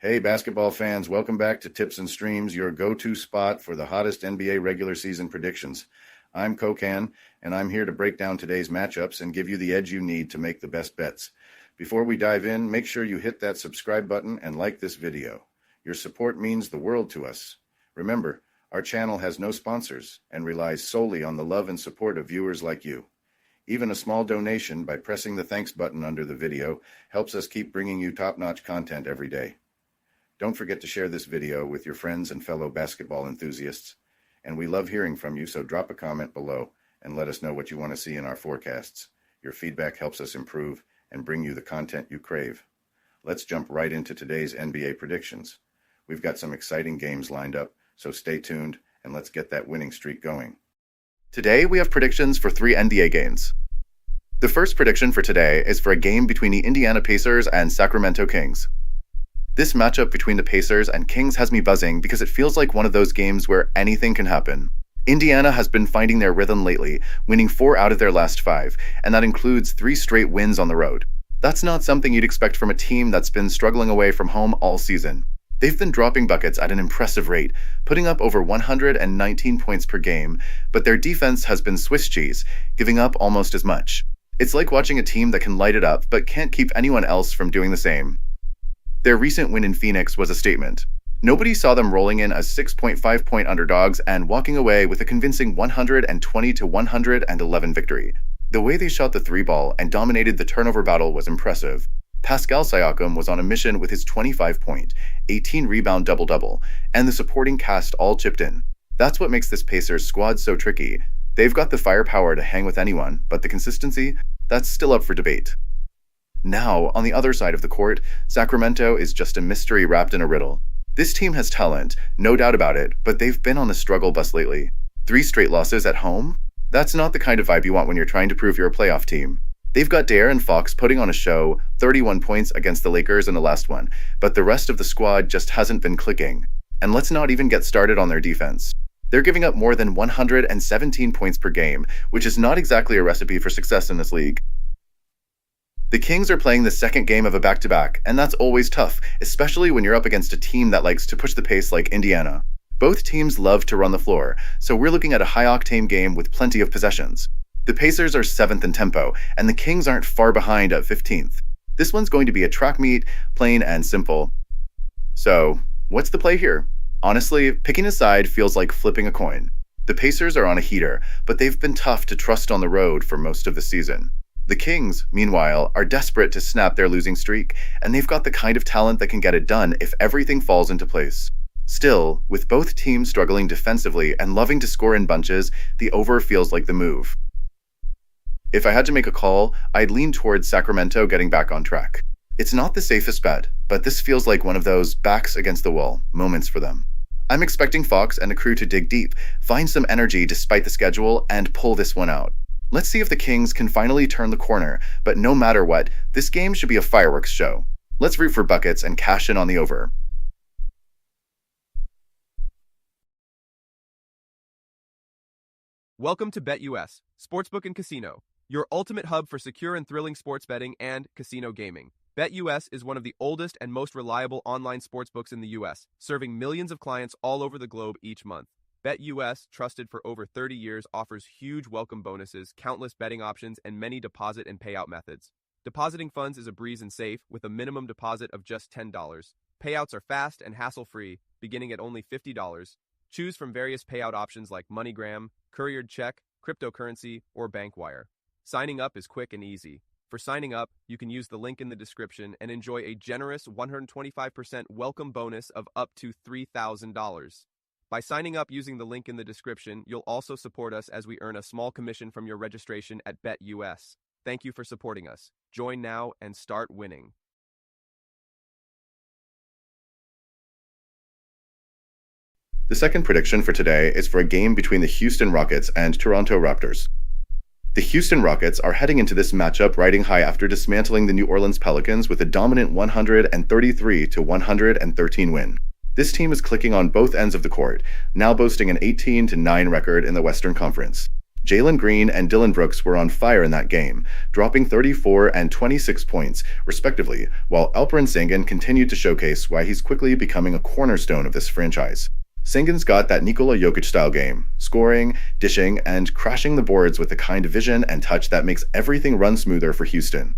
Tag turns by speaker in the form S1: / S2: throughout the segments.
S1: Hey, basketball fans, welcome back to Tips and Streams, your go-to spot for the hottest NBA regular season predictions. I'm Kokan, and I'm here to break down today's matchups and give you the edge you need to make the best bets. Before we dive in, make sure you hit that subscribe button and like this video. Your support means the world to us. Remember, our channel has no sponsors and relies solely on the love and support of viewers like you. Even a small donation by pressing the thanks button under the video helps us keep bringing you top-notch content every day. Don't forget to share this video with your friends and fellow basketball enthusiasts. And we love hearing from you, so drop a comment below and let us know what you want to see in our forecasts. Your feedback helps us improve and bring you the content you crave. Let's jump right into today's NBA predictions. We've got some exciting games lined up, so stay tuned and let's get that winning streak going.
S2: Today, we have predictions for 3 NBA games. The first prediction for today is for a game between the Indiana Pacers and Sacramento Kings. This matchup between the Pacers and Kings has me buzzing because it feels like one of those games where anything can happen. Indiana has been finding their rhythm lately, winning 4 out of their last 5, and that includes 3 straight wins on the road. That's not something you'd expect from a team that's been struggling away from home all season. They've been dropping buckets at an impressive rate, putting up over 119 points per game, but their defense has been Swiss cheese, giving up almost as much. It's like watching a team that can light it up but can't keep anyone else from doing the same. Their recent win in Phoenix was a statement. Nobody saw them rolling in as 6.5-point underdogs and walking away with a convincing 120-111 victory. The way they shot the 3-ball and dominated the turnover battle was impressive. Pascal Siakam was on a mission with his 25-point, 18-rebound double-double, and the supporting cast all chipped in. That's what makes this Pacers squad so tricky. They've got the firepower to hang with anyone, but the consistency, that's still up for debate. Now, on the other side of the court, Sacramento is just a mystery wrapped in a riddle. This team has talent, no doubt about it, but they've been on the struggle bus lately. 3 straight losses at home? That's not the kind of vibe you want when you're trying to prove you're a playoff team. They've got De'Aaron Fox putting on a show, 31 points against the Lakers in the last one, but the rest of the squad just hasn't been clicking. And let's not even get started on their defense. They're giving up more than 117 points per game, which is not exactly a recipe for success in this league. The Kings are playing the second game of a back-to-back, and that's always tough, especially when you're up against a team that likes to push the pace like Indiana. Both teams love to run the floor, so we're looking at a high-octane game with plenty of possessions. The Pacers are 7th in tempo, and the Kings aren't far behind at 15th. This one's going to be a track meet, plain and simple. So, what's the play here? Honestly, picking a side feels like flipping a coin. The Pacers are on a heater, but they've been tough to trust on the road for most of the season. The Kings, meanwhile, are desperate to snap their losing streak, and they've got the kind of talent that can get it done if everything falls into place. Still, with both teams struggling defensively and loving to score in bunches, the over feels like the move. If I had to make a call, I'd lean towards Sacramento getting back on track. It's not the safest bet, but this feels like one of those backs against the wall moments for them. I'm expecting Fox and the crew to dig deep, find some energy despite the schedule, and pull this one out. Let's see if the Kings can finally turn the corner, but no matter what, this game should be a fireworks show. Let's root for buckets and cash in on the over.
S3: Welcome to BetUS, Sportsbook and Casino, your ultimate hub for secure and thrilling sports betting and casino gaming. BetUS is one of the oldest and most reliable online sportsbooks in the U.S., serving millions of clients all over the globe each month. BetUS, trusted for over 30 years, offers huge welcome bonuses, countless betting options, and many deposit and payout methods. Depositing funds is a breeze and safe, with a minimum deposit of just $10. Payouts are fast and hassle-free, beginning at only $50. Choose from various payout options like MoneyGram, couriered check, cryptocurrency, or bank wire. Signing up is quick and easy. For signing up, you can use the link in the description and enjoy a generous 125% welcome bonus of up to $3,000. By signing up using the link in the description, you'll also support us as we earn a small commission from your registration at BetUS. Thank you for supporting us. Join now and start winning.
S2: The second prediction for today is for a game between the Houston Rockets and Toronto Raptors. The Houston Rockets are heading into this matchup riding high after dismantling the New Orleans Pelicans with a dominant 133-113 win. This team is clicking on both ends of the court, now boasting an 18-9 record in the Western Conference. Jalen Green and Dylan Brooks were on fire in that game, dropping 34 and 26 points, respectively, while Alperen Sengun continued to showcase why he's quickly becoming a cornerstone of this franchise. Sengun's got that Nikola Jokic-style game, scoring, dishing, and crashing the boards with the kind of vision and touch that makes everything run smoother for Houston.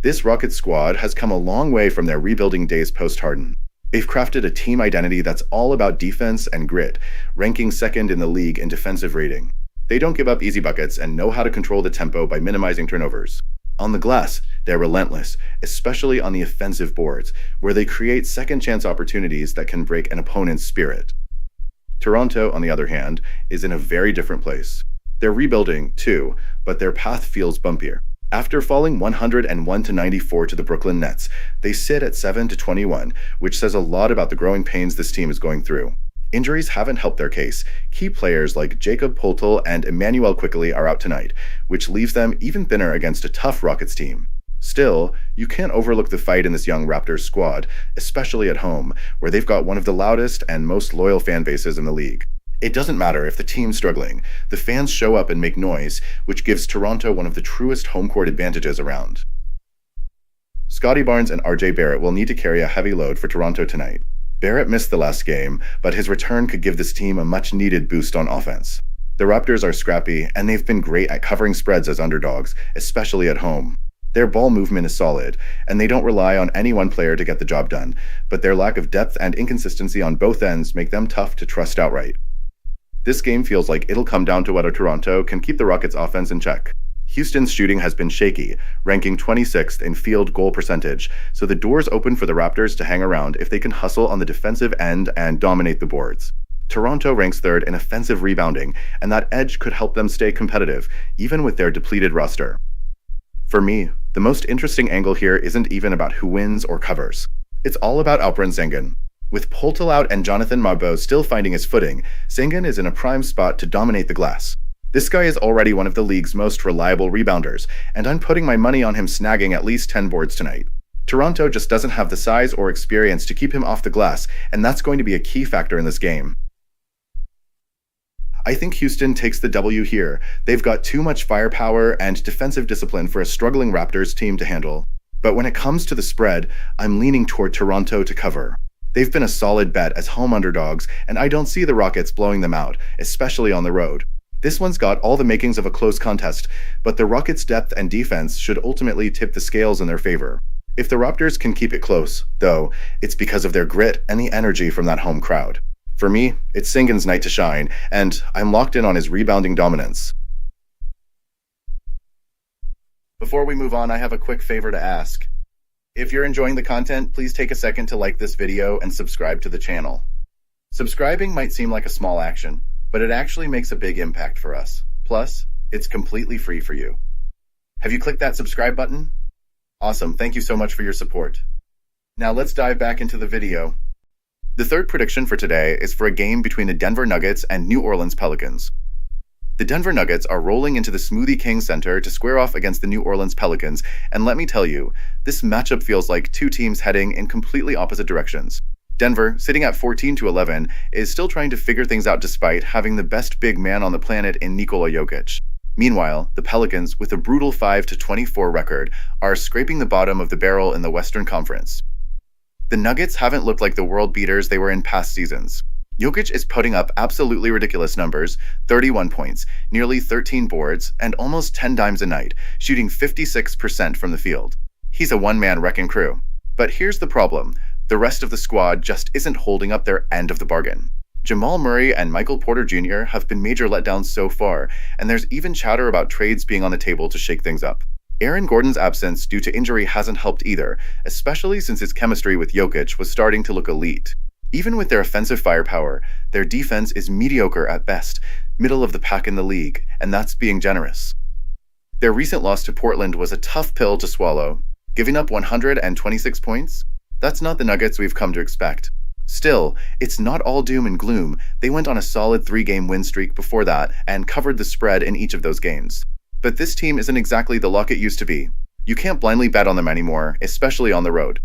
S2: This Rockets squad has come a long way from their rebuilding days post-Harden. They've crafted a team identity that's all about defense and grit, ranking second in the league in defensive rating. They don't give up easy buckets and know how to control the tempo by minimizing turnovers. On the glass, they're relentless, especially on the offensive boards, where they create second-chance opportunities that can break an opponent's spirit. Toronto, on the other hand, is in a very different place. They're rebuilding, too, but their path feels bumpier. After falling 101-94 to the Brooklyn Nets, they sit at 7-21, which says a lot about the growing pains this team is going through. Injuries haven't helped their case. Key players like Jakob Poeltl and Emmanuel Quickley are out tonight, which leaves them even thinner against a tough Rockets team. Still, you can't overlook the fight in this young Raptors squad, especially at home, where they've got one of the loudest and most loyal fan bases in the league. It doesn't matter if the team's struggling, the fans show up and make noise, which gives Toronto one of the truest home court advantages around. Scotty Barnes and RJ Barrett will need to carry a heavy load for Toronto tonight. Barrett missed the last game, but his return could give this team a much-needed boost on offense. The Raptors are scrappy, and they've been great at covering spreads as underdogs, especially at home. Their ball movement is solid, and they don't rely on any one player to get the job done, but their lack of depth and inconsistency on both ends make them tough to trust outright. This game feels like it'll come down to whether Toronto can keep the Rockets' offense in check. Houston's shooting has been shaky, ranking 26th in field goal percentage, so the door's open for the Raptors to hang around if they can hustle on the defensive end and dominate the boards. Toronto ranks third in offensive rebounding, and that edge could help them stay competitive, even with their depleted roster. For me, the most interesting angle here isn't even about who wins or covers. It's all about Alperen Sengun. With Poeltl out and Jonathan Mabo still finding his footing, Sengun is in a prime spot to dominate the glass. This guy is already one of the league's most reliable rebounders, and I'm putting my money on him snagging at least 10 boards tonight. Toronto just doesn't have the size or experience to keep him off the glass, and that's going to be a key factor in this game. I think Houston takes the W here. They've got too much firepower and defensive discipline for a struggling Raptors team to handle. But when it comes to the spread, I'm leaning toward Toronto to cover. They've been a solid bet as home underdogs, and I don't see the Rockets blowing them out, especially on the road. This one's got all the makings of a close contest, but the Rockets' depth and defense should ultimately tip the scales in their favor. If the Raptors can keep it close, though, it's because of their grit and the energy from that home crowd. For me, it's Sengun's night to shine, and I'm locked in on his rebounding dominance. Before we move on, I have a quick favor to ask. If you're enjoying the content, please take a second to like this video and subscribe to the channel. Subscribing might seem like a small action, but it actually makes a big impact for us. Plus, it's completely free for you. Have you clicked that subscribe button? Awesome, thank you so much for your support. Now let's dive back into the video. The third prediction for today is for a game between the Denver Nuggets and New Orleans Pelicans. The Denver Nuggets are rolling into the Smoothie King Center to square off against the New Orleans Pelicans, and let me tell you, this matchup feels like two teams heading in completely opposite directions. Denver, sitting at 14-11, is still trying to figure things out despite having the best big man on the planet in Nikola Jokic. Meanwhile, the Pelicans, with a brutal 5-24 record, are scraping the bottom of the barrel in the Western Conference. The Nuggets haven't looked like the world beaters they were in past seasons. Jokic is putting up absolutely ridiculous numbers, 31 points, nearly 13 boards, and almost 10 dimes a night, shooting 56% from the field. He's a one-man wrecking crew. But here's the problem. The rest of the squad just isn't holding up their end of the bargain. Jamal Murray and Michael Porter Jr. have been major letdowns so far, and there's even chatter about trades being on the table to shake things up. Aaron Gordon's absence due to injury hasn't helped either, especially since his chemistry with Jokic was starting to look elite. Even with their offensive firepower, their defense is mediocre at best, middle of the pack in the league, and that's being generous. Their recent loss to Portland was a tough pill to swallow. Giving up 126 points? That's not the Nuggets we've come to expect. Still, it's not all doom and gloom. They went on a solid 3-game win streak before that and covered the spread in each of those games. But this team isn't exactly the luck it used to be. You can't blindly bet on them anymore, especially on the road.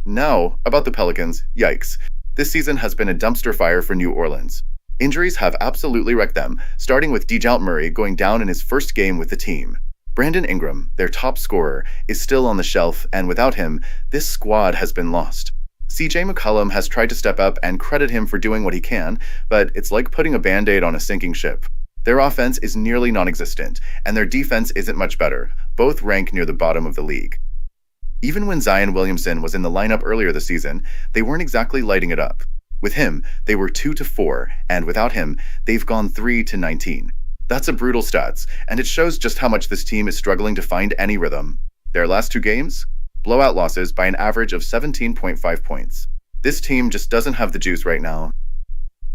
S2: Now, about the Pelicans, yikes. This season has been a dumpster fire for New Orleans. Injuries have absolutely wrecked them, starting with DeJounte Murray going down in his first game with the team. Brandon Ingram, their top scorer, is still on the shelf, and without him, this squad has been lost. CJ McCollum has tried to step up and credit him for doing what he can, but it's like putting a band-aid on a sinking ship. Their offense is nearly non-existent, and their defense isn't much better. Both rank near the bottom of the league. Even when Zion Williamson was in the lineup earlier this season, they weren't exactly lighting it up. With him, they were 2-4, and without him, they've gone 3-19. That's a brutal stats, and it shows just how much this team is struggling to find any rhythm. Their last 2 games? Blowout losses by an average of 17.5 points. This team just doesn't have the juice right now.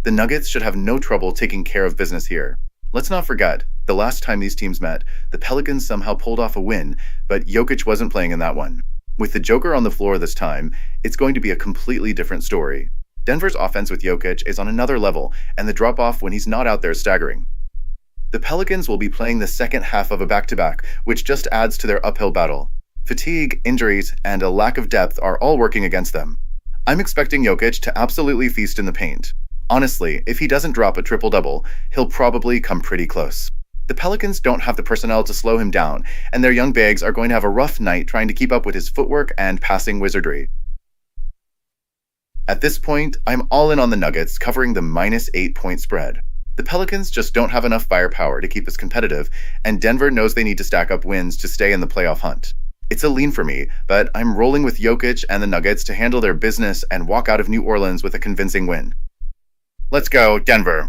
S2: The Nuggets should have no trouble taking care of business here. Let's not forget, the last time these teams met, the Pelicans somehow pulled off a win, but Jokic wasn't playing in that one. With the Joker on the floor this time, it's going to be a completely different story. Denver's offense with Jokic is on another level, and the drop-off when he's not out there is staggering. The Pelicans will be playing the second half of a back-to-back, which just adds to their uphill battle. Fatigue, injuries, and a lack of depth are all working against them. I'm expecting Jokic to absolutely feast in the paint. Honestly, if he doesn't drop a triple-double, he'll probably come pretty close. The Pelicans don't have the personnel to slow him down, and their young bigs are going to have a rough night trying to keep up with his footwork and passing wizardry. At this point, I'm all in on the Nuggets covering the -8-point spread. The Pelicans just don't have enough firepower to keep us competitive, and Denver knows they need to stack up wins to stay in the playoff hunt. It's a lean for me, but I'm rolling with Jokic and the Nuggets to handle their business and walk out of New Orleans with a convincing win. Let's go, Denver!